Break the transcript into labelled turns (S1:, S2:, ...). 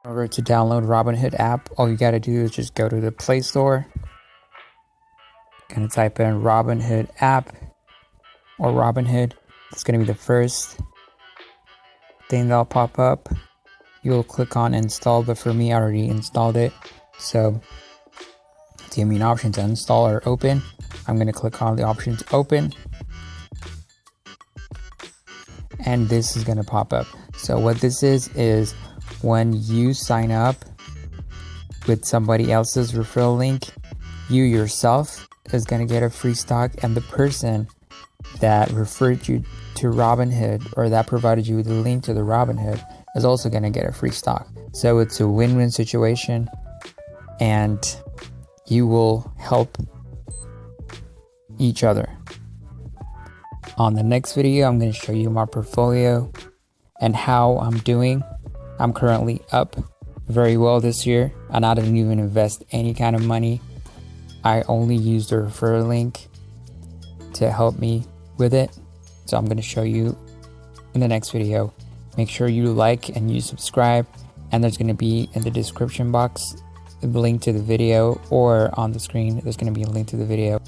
S1: In order to download Robinhood app, all you gotta do is just go to the Play Store. Gonna type in Robinhood app or Robinhood. It's gonna be the first thing that'll pop up. You'll click on install, but for me, I already installed it. So to give me an option to install or open, I'm gonna click on the option to open. And this is gonna pop up. So what this is when you sign up with somebody else's referral link, you yourself is going to get a free stock, and the person that referred you to Robinhood or that provided you with the link to the Robinhood is also going to get a free stock. So it's a win-win situation, and you will help each other. On the next video, I'm going to show you my portfolio and how I'm doing. I'm currently up very well this year, and I didn't even invest any kind of money. I only used the referral link to help me with it. So I'm going to show you in the next video. Make sure you like and you subscribe, and there's going to be in the description box the link to the video, or on the screen there's going to be a link to the video.